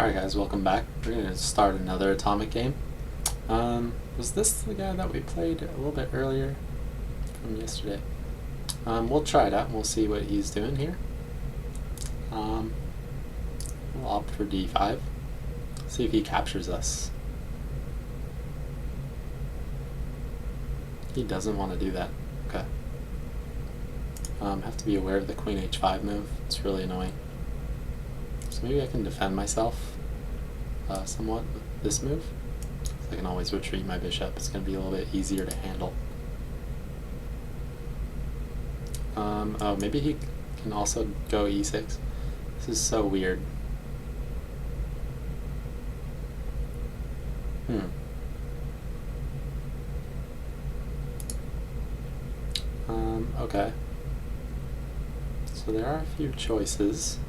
Alright guys, welcome back. We're going to start another Atomic game. Was this the guy that we played a little bit earlier from yesterday? We'll try it out and we'll see what he's doing here. We'll opt for D5. See if he captures us. He doesn't want to do that. Okay. Have to be aware of the Queen H5 move. It's really annoying. So maybe I can defend myself somewhat with this move. So I can always retreat my bishop. It's going to be a little bit easier to handle. Oh, maybe he can also go E6. This is so weird. Okay. So there are a few choices.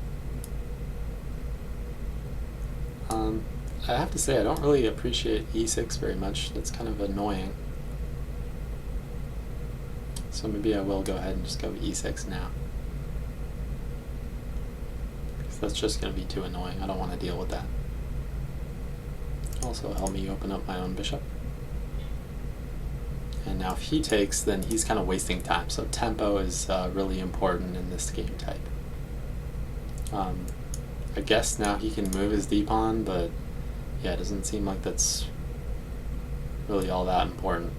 I have to say I don't really appreciate E6 very much. That's kind of annoying. So maybe I will go ahead and just go E6 now. Because that's just going to be too annoying. I don't want to deal with that. Also help me open up my own bishop. And now if he takes, then he's kind of wasting time. So tempo is really important in this game type. I guess now he can move his d-pawn, but yeah, it doesn't seem like that's really all that important.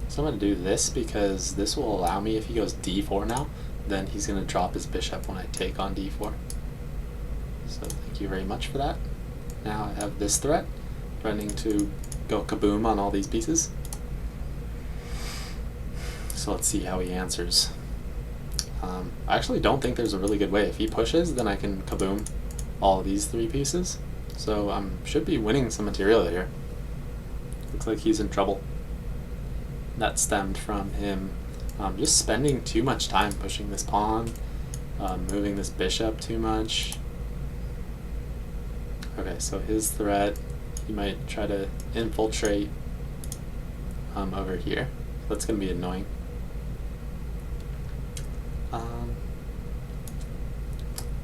So I'm going to do this because this will allow me, if he goes d4 now, then he's going to drop his bishop when I take on d4. So thank you very much for that. Now I have this threat, threatening to go kaboom on all these pieces. So let's see how he answers. I actually don't think there's a really good way. If he pushes, then I can kaboom all of these three pieces. So I should be winning some material here. Looks like he's in trouble. That stemmed from him just spending too much time pushing this pawn, moving this bishop too much. Okay, so his threat, he might try to infiltrate over here. That's going to be annoying.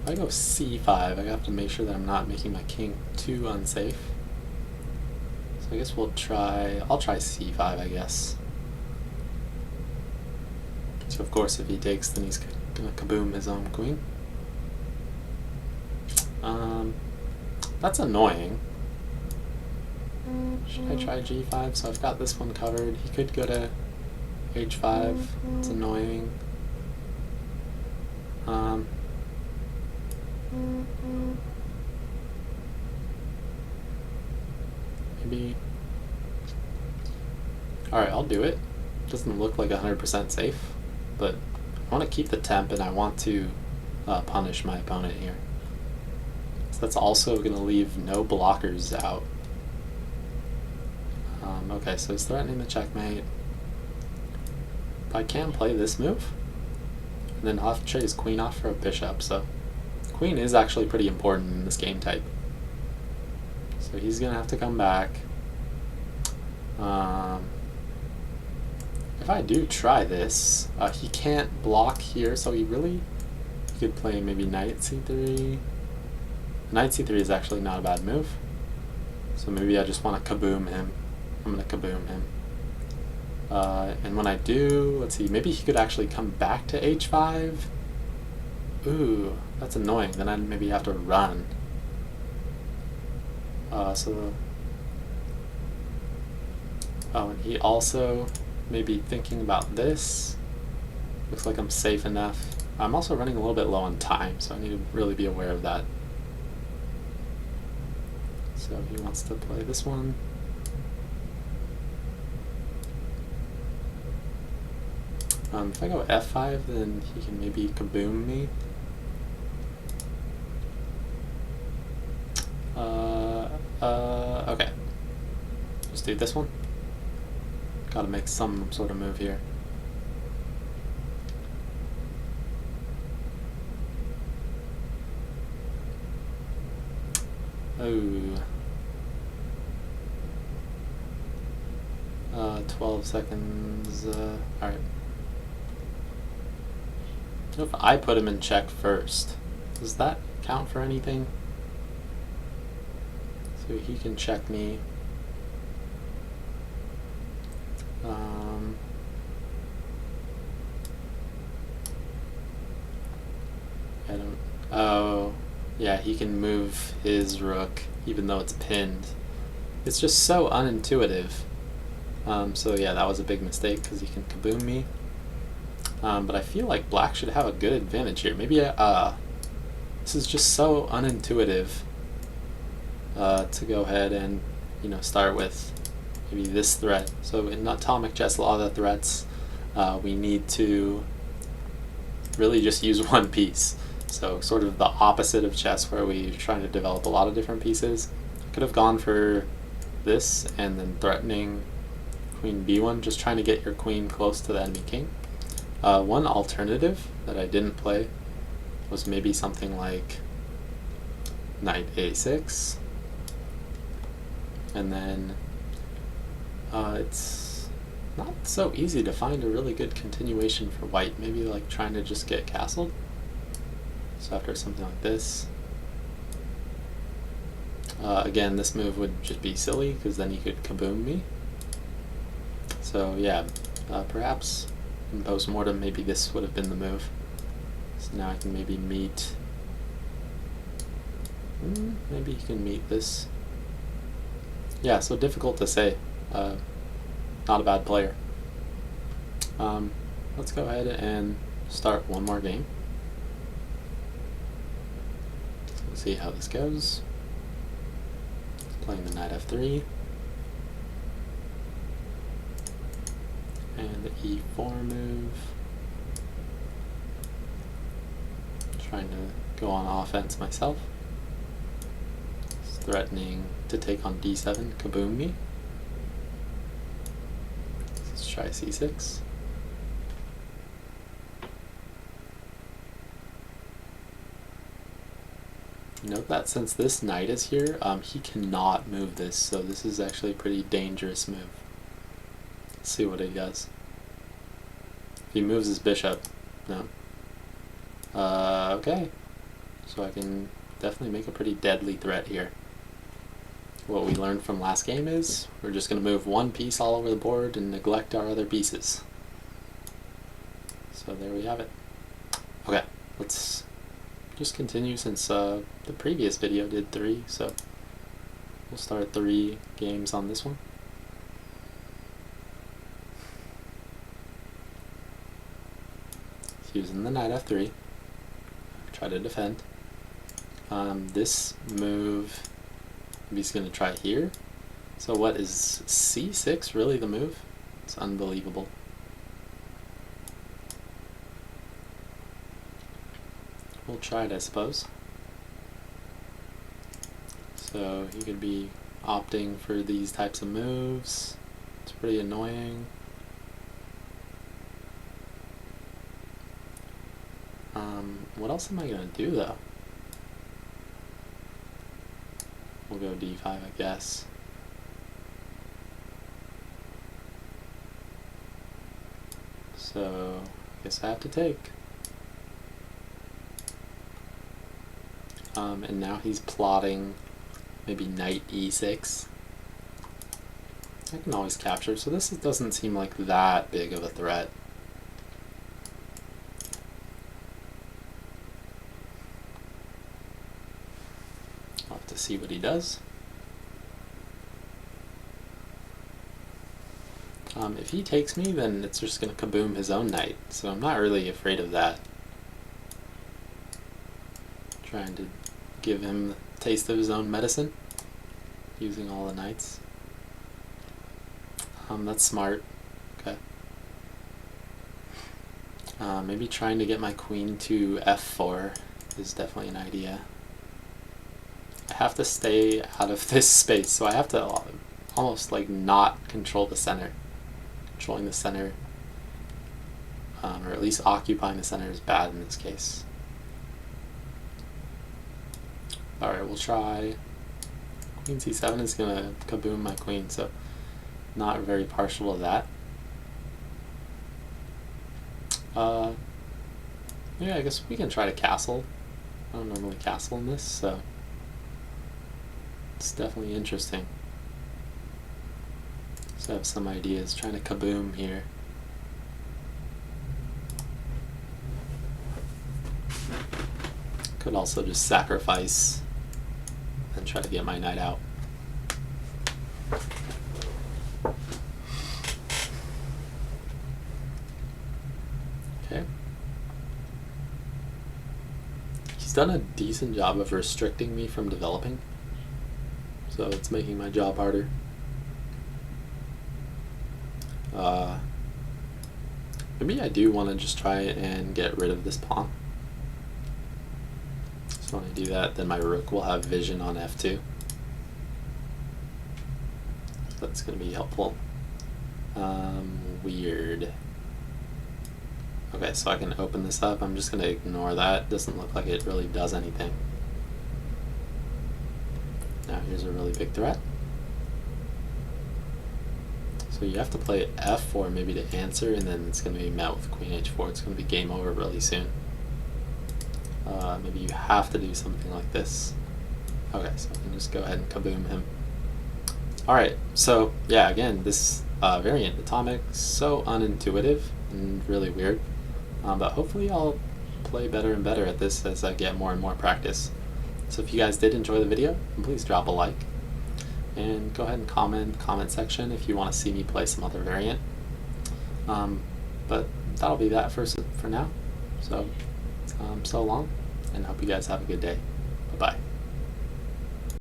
If I go c5, I have to make sure that I'm not making my king too unsafe. So I guess I'll try c5, I guess. So of course if he takes, then he's gonna kaboom his own queen. That's annoying. Should I try g5? So I've got this one covered. He could go to h5. It's annoying. Maybe. Alright, I'll do it. Doesn't look like 100% safe, but I want to keep the temp and I want to punish my opponent here. So that's also going to leave no blockers out. Okay, so he's threatening the checkmate. But I can play this move, and then I'll have to trade his queen off for a bishop, so queen is actually pretty important in this game type. So he's going to have to come back. If I do try this, he can't block here, so he could play maybe knight c3. Knight c3 is actually not a bad move. So maybe I just want to kaboom him. I'm going to kaboom him. And when I do, let's see, maybe he could actually come back to h5. Ooh, that's annoying. Then I'd maybe have to run. And he also may be thinking about this. Looks like I'm safe enough. I'm also running a little bit low on time, so I need to really be aware of that. So he wants to play this one. If I go f5, then he can maybe kaboom me. Okay. Just do this one. Gotta make some sort of move here. Oh. 12 seconds. Alright. If I put him in check first, does that count for anything? So he can check me. I don't. Oh, yeah, he can move his rook even though it's pinned. It's just so unintuitive. So yeah, that was a big mistake because he can kaboom me. But I feel like black should have a good advantage here. Maybe this is just so unintuitive to go ahead and start with maybe this threat. So in atomic chess, a lot of the threats we need to really just use one piece. So sort of the opposite of chess where we're trying to develop a lot of different pieces. I could have gone for this and then threatening queen b1, just trying to get your queen close to the enemy king. One alternative that I didn't play was maybe something like knight a6, and then it's not so easy to find a really good continuation for white. Maybe like trying to just get castled. So after something like this, again, this move would just be silly because then he could kaboom me. So yeah, perhaps in post-mortem maybe this would have been the move. So now I can maybe meet, maybe he can meet this. Yeah, so difficult to say. Not a bad player. Let's go ahead and start one more game. We'll see how this goes. Playing the knight f3. And the e4 move. Trying to go on offense myself. Just threatening to take on d7, kaboom me. Let's try c6. Note that since this knight is here, he cannot move this, so this is actually a pretty dangerous move. Let's see what he does. If he moves his bishop, no. Okay. So I can definitely make a pretty deadly threat here. What we learned from last game is we're just going to move one piece all over the board and neglect our other pieces. So there we have it. Okay, let's just continue since the previous video did 3, so we'll start 3 games on this one. Using the knight f3, try to defend. This move, maybe he's going to try here. So what is c6 really the move? It's unbelievable. We'll try it, I suppose. So he could be opting for these types of moves. It's pretty annoying. What else am I going to do, though? We'll go d5, I guess. So, I guess I have to take. And now he's plotting maybe knight e6. I can always capture, so this doesn't seem like that big of a threat. I'll have to see what he does. If he takes me, then it's just going to kaboom his own knight, so I'm not really afraid of that. Trying to give him a taste of his own medicine, using all the knights. That's smart. Okay. Maybe trying to get my queen to f4 is definitely an idea. I have to stay out of this space, so I have to almost like not control the center. Controlling the center, or at least occupying the center, is bad in this case. Alright, we'll try. Queen c7 is going to kaboom my queen, so not very partial to that. Yeah, I guess we can try to castle. I don't normally castle in this, so It's definitely interesting. So I have some ideas, trying to kaboom here. Could also just sacrifice and try to get my knight out. Okay. He's done a decent job of restricting me from developing, so it's making my job harder. Maybe I do want to just try and get rid of this pawn. So when I do that, then my rook will have vision on f2. So that's going to be helpful. Weird. Okay, so I can open this up. I'm just going to ignore that. Doesn't look like it really does anything. Now here's a really big threat. So you have to play f4 maybe to answer, and then it's going to be met with queen h4. It's going to be game over really soon. Maybe you have to do something like this. Okay, so I can just go ahead and kaboom him. Alright, so yeah, again, this variant, Atomic, so unintuitive and really weird. But hopefully I'll play better and better at this as I get more and more practice. So if you guys did enjoy the video, please drop a like. And go ahead and comment in the comment section if you want to see me play some other variant. But that'll be that for now. So, so long, and hope you guys have a good day. Bye-bye.